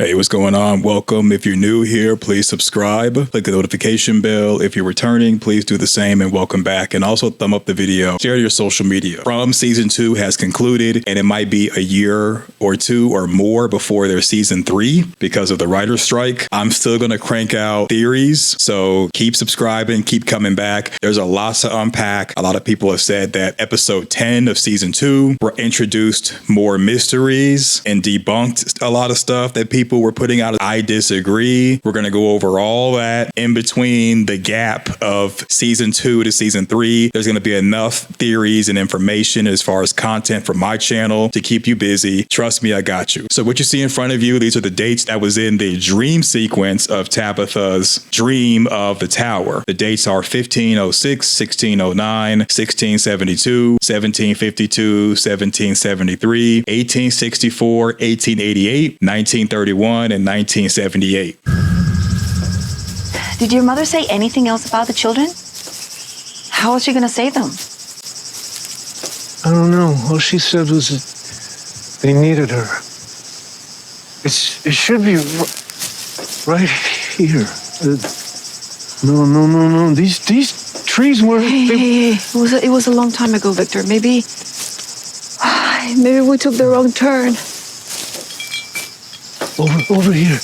Hey, what's going on? Welcome. If you're new here, please subscribe. Click the notification bell. If you're returning, please do the same and welcome back. And also thumb up the video. Share to your social media. Season 2 has concluded, and it might be a year or two or more before there's season 3 because of the writer's strike. I'm still going to crank out theories, so keep subscribing, keep coming back. There's a lot to unpack. A lot of people have said that episode 10 of season 2 were introduced more mysteries and debunked a lot of stuff that people were putting out. I disagree. We're going to go over all that. In between the gap of season 2 to season 3, there's going to be enough theories and information as far as content for my channel to keep you busy. Trust me, I got you. So what you see in front of you, these are the dates that was in the dream sequence of Tabitha's dream of the tower. The dates are 1506, 1609, 1672, 1752, 1773, 1864, 1888, 1931, and 1978. Did your mother say anything else about the children? How was she going to save them? I don't know. All she said was that they needed her. It should be right here. No. These trees were. Hey. It was a long time ago, Victor. Maybe we took the wrong turn. Over here.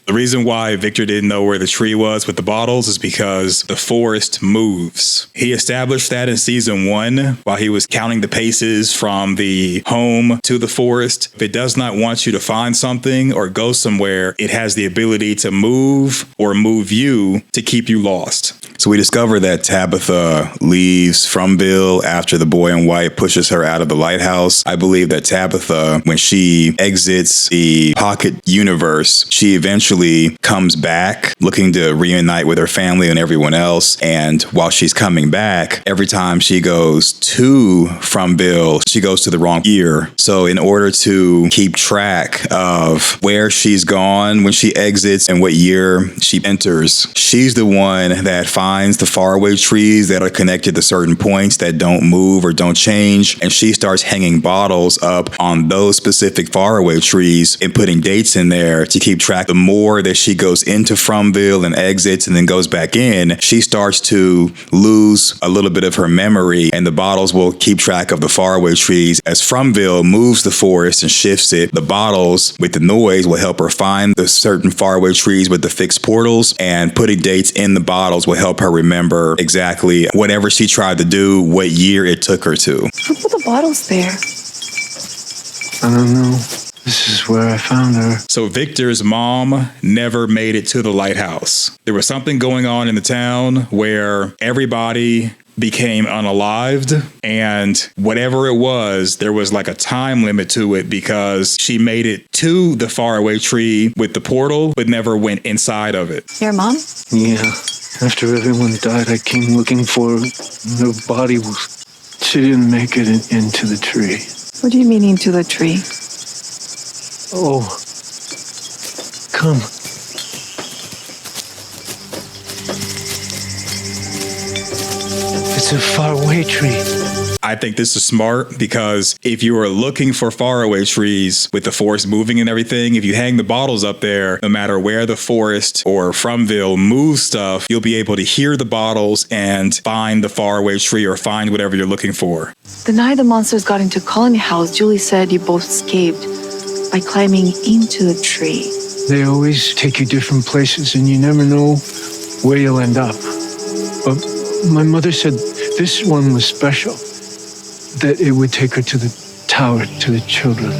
The reason why Victor didn't know where the tree was with the bottles is because the forest moves. He established that in season 1 while he was counting the paces from the home to the forest. If it does not want you to find something or go somewhere, it has the ability to move or move you to keep you lost. So we discover that Tabitha leaves Fromville after the boy in white pushes her out of the lighthouse. I believe that Tabitha, when she exits the pocket universe, she eventually comes back looking to reunite with her family and everyone else. And while she's coming back, every time she goes to Fromville, she goes to the wrong year. So in order to keep track of where she's gone when she exits and what year she enters, she's the one that finds the faraway trees that are connected to certain points that don't move or don't change. And she starts hanging bottles up on those specific faraway trees and putting dates in there to keep track. The more that she goes into Fromville and exits and then goes back in, she starts to lose a little bit of her memory, and the bottles will keep track of the faraway trees. As Fromville moves the forest and shifts it, the bottles with the noise will help her find the certain faraway trees with the fixed portals, and putting dates in the bottles will help her remember exactly whatever she tried to do, what year it took her to. Who put the bottles there? I don't know. This is where I found her. So Victor's mom never made it to the lighthouse. There was something going on in the town where everybody became unalived, and whatever it was, there was like a time limit to it because she made it to the faraway tree with the portal, but never went inside of it. Your mom? Yeah. After everyone died, I came looking for her. Her body. She didn't make it into the tree. What do you mean into the tree? Oh, come. It's a faraway tree. I think this is smart because if you are looking for faraway trees with the forest moving and everything, if you hang the bottles up there, no matter where the forest or Fromville moves stuff, you'll be able to hear the bottles and find the faraway tree or find whatever you're looking for. The night the monsters got into Colony House, Julie said you both escaped by climbing into the tree. They always take you different places and you never know where you'll end up. But my mother said this one was special, that it would take her to the tower, to the children.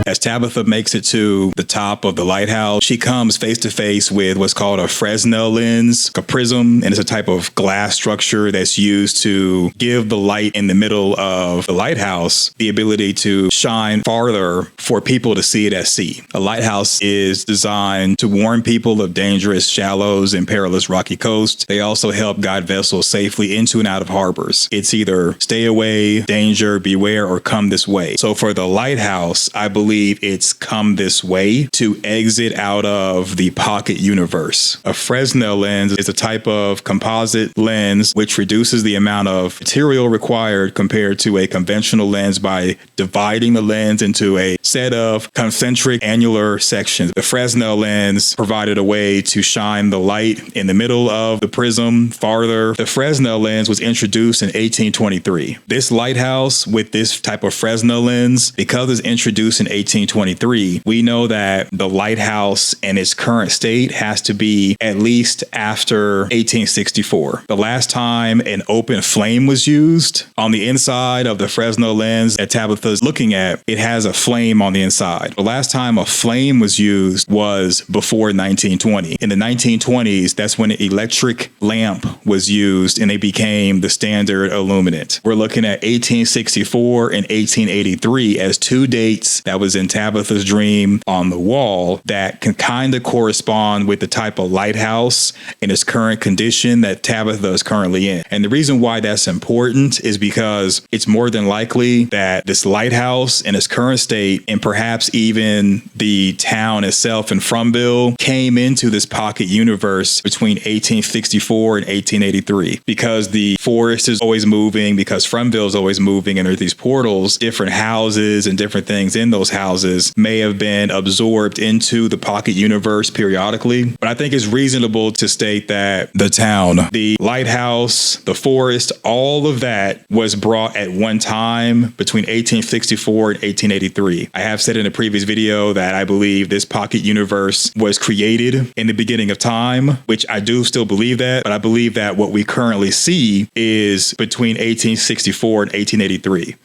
As Tabitha makes it to the top of the lighthouse, she comes face to face with what's called a Fresnel lens, a prism, and it's a type of glass structure that's used to give the light in the middle of the lighthouse the ability to shine farther for people to see it at sea. A lighthouse is designed to warn people of dangerous shallows and perilous rocky coasts. They also help guide vessels safely into and out of harbors. It's either stay away, danger, beware, or come this way. So for the lighthouse, I believe it's come this way to exit out of the pocket universe. A Fresnel lens is a type of composite lens which reduces the amount of material required compared to a conventional lens by dividing the lens into a set of concentric annular sections. The Fresnel lens provided a way to shine the light in the middle of the prism farther. The Fresnel lens was introduced in 1823. This lighthouse with this type of Fresnel lens, because it's introduced in 1823, we know that the lighthouse in its current state has to be at least after 1864. The last time an open flame was used on the inside of the Fresnel lens that Tabitha's looking at, it has a flame on the inside. The last time a flame was used was before 1920. In the 1920s, that's when an electric lamp was used and they became the standard illuminant. We're looking at 1864 and 1883 as two dates that was in Tabitha's dream on the wall that can kind of correspond with the type of lighthouse in its current condition that Tabitha is currently in. And the reason why that's important is because it's more than likely that this lighthouse in its current state, and perhaps even the town itself in Frumville, came into this pocket universe between 1864 and 1883. Because the forest is always moving, because Frumville is always moving, and there's these portals, different houses and different things in those houses may have been absorbed into the pocket universe periodically. But I think it's reasonable to state that the town, the lighthouse, the forest, all of that was brought at one time between 1864 and 1883. I have said in a previous video that I believe this pocket universe was created in the beginning of time, which I do still believe that, but I believe that what we currently see is between 1864 and 1883.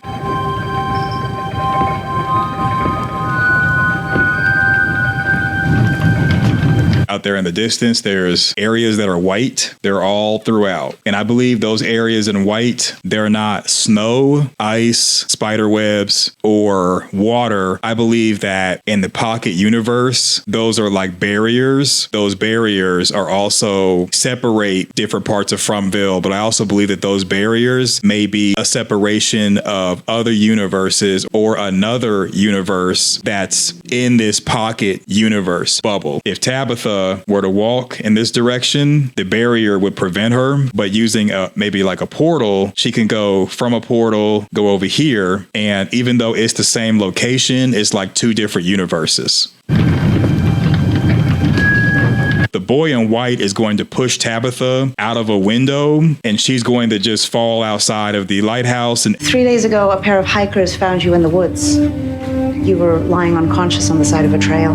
Out there in the distance, there's areas that are white. They're all throughout. And I believe those areas in white, they're not snow, ice, spider webs, or water. I believe that in the pocket universe, those are like barriers. Those barriers are also separate different parts of Frumville, but I also believe that those barriers may be a separation of other universes or another universe that's in this pocket universe bubble. If Tabitha were to walk in this direction, the barrier would prevent her, but using maybe like a portal, she can go from a portal, go over here, and even though it's the same location, it's like two different universes. The boy in white is going to push Tabitha out of a window, and she's going to just fall outside of the lighthouse. And 3 days ago, a pair of hikers found you in the woods. You were lying unconscious on the side of a trail.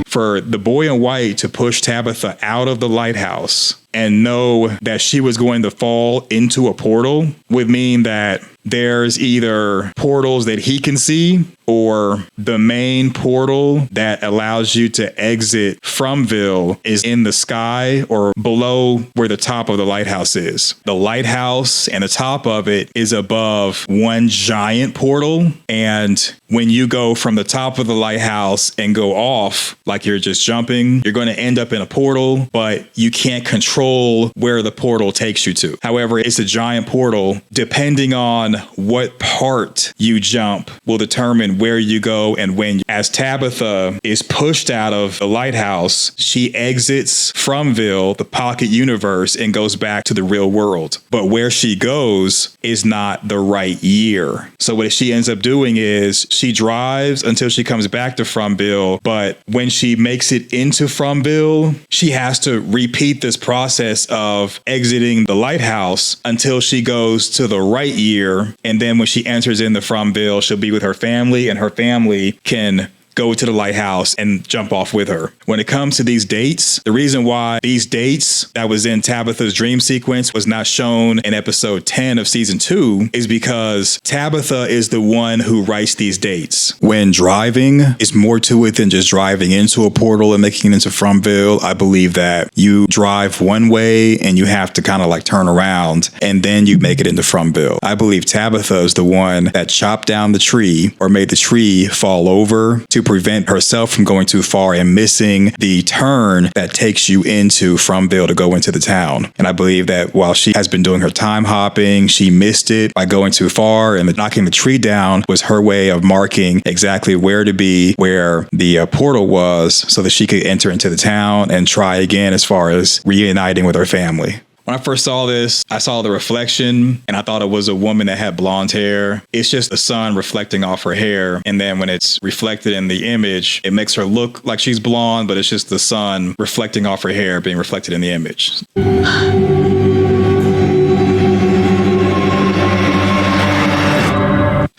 For the boy in white to push Tabitha out of the lighthouse and know that she was going to fall into a portal would mean that there's either portals that he can see or the main portal that allows you to exit Frumville is in the sky or below where the top of the lighthouse is. The lighthouse and the top of it is above one giant portal. And when you go from the top of the lighthouse and go off like you're just jumping, you're going to end up in a portal, but you can't control where the portal takes you to. However, it's a giant portal. Depending on what part you jump will determine where you go and when. As Tabitha is pushed out of the lighthouse, she exits Frumville, the pocket universe, and goes back to the real world. But where she goes is not the right year. So what she ends up doing is she drives until she comes back to Frumville, but when she makes it into Frumville, she has to repeat this process of exiting the lighthouse until she goes to the right year. And then when she enters into Frumville, she'll be with her family, and her family can go to the lighthouse and jump off with her. When it comes to these dates, the reason why these dates that was in Tabitha's dream sequence was not shown in episode 10 of season 2 is because Tabitha is the one who writes these dates. When driving, it's more to it than just driving into a portal and making it into Frumville. I believe that you drive one way and you have to kind of like turn around and then you make it into Frumville. I believe Tabitha is the one that chopped down the tree or made the tree fall over to prevent herself from going too far and missing the turn that takes you into Fromville to go into the town. And I believe that while she has been doing her time hopping, she missed it by going too far, and knocking the tree down was her way of marking exactly where to be, where the portal was, so that she could enter into the town and try again as far as reuniting with her family. When I first saw this, I saw the reflection and I thought it was a woman that had blonde hair. It's just the sun reflecting off her hair. And then when it's reflected in the image, it makes her look like she's blonde, but it's just the sun reflecting off her hair being reflected in the image.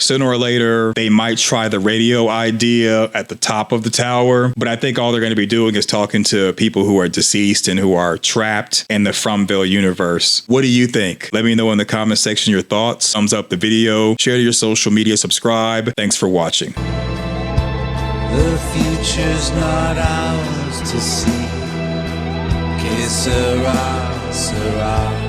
Sooner or later, they might try the radio idea at the top of the tower, but I think all they're going to be doing is talking to people who are deceased and who are trapped in the Fromville universe. What do you think? Let me know in the comment section your thoughts. Thumbs up the video, share to your social media, subscribe. Thanks for watching. The future's not ours to see. Que sera, sera.